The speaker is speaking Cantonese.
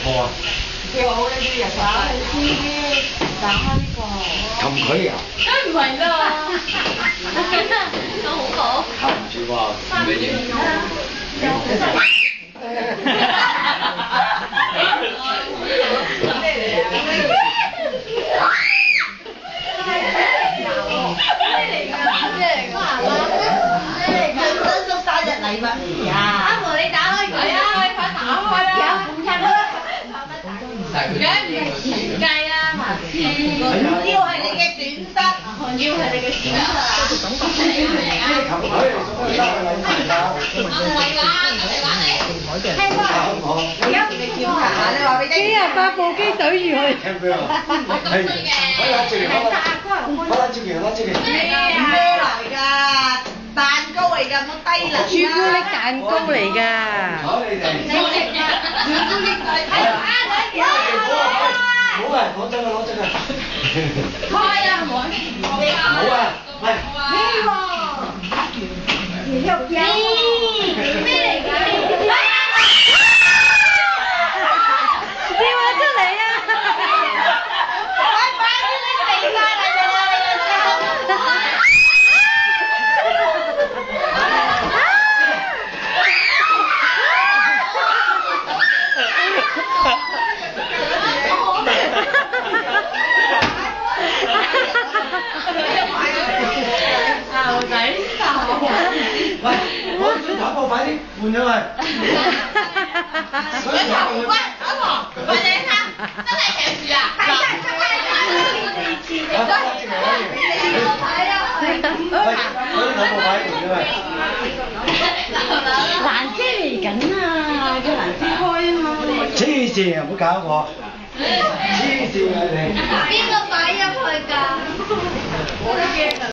貨啊？幾好呢啲日打打開呢個。擒佢啊？梗唔係啦，我好講。擒唔住喎。3年啦，有好犀利。咩嚟啊？禮物嚟啊！阿婆你打開佢啊！快打開啦！有5日啦！梗唔係設計啦，要係你嘅損失，要係你嘅損失啊！擒佢做乜嘢啊？係喎，而家你檢查下，你話俾你聽。8部機對住佢。聽邊啊？係。好啦，接嚟好啦。好啦，接嚟好啦，接嚟。咩嚟㗎？蛋糕嚟㗎，冇低能。朱古力蛋糕嚟㗎。好你哋。朱古力係啊！冇啊，攞真啊，攞真啊。開啊！冇啊，係。咩喎？咩嚟㗎？笑咗出嚟啊！快啲拎地翻嚟啦！牛仔喂，我轉頭部快啲換咗佢。喂，阿婆，喂你睇，真係騎住啊！係啊，真係騎住。你我睇啊！喂，嗰兩部快啲換咗佢。蘭姐嚟緊啊！叫蘭姐開啊嘛。黐線啊！唔好搞我。黐線啊你！邊個擺入去㗎？我都驚啊！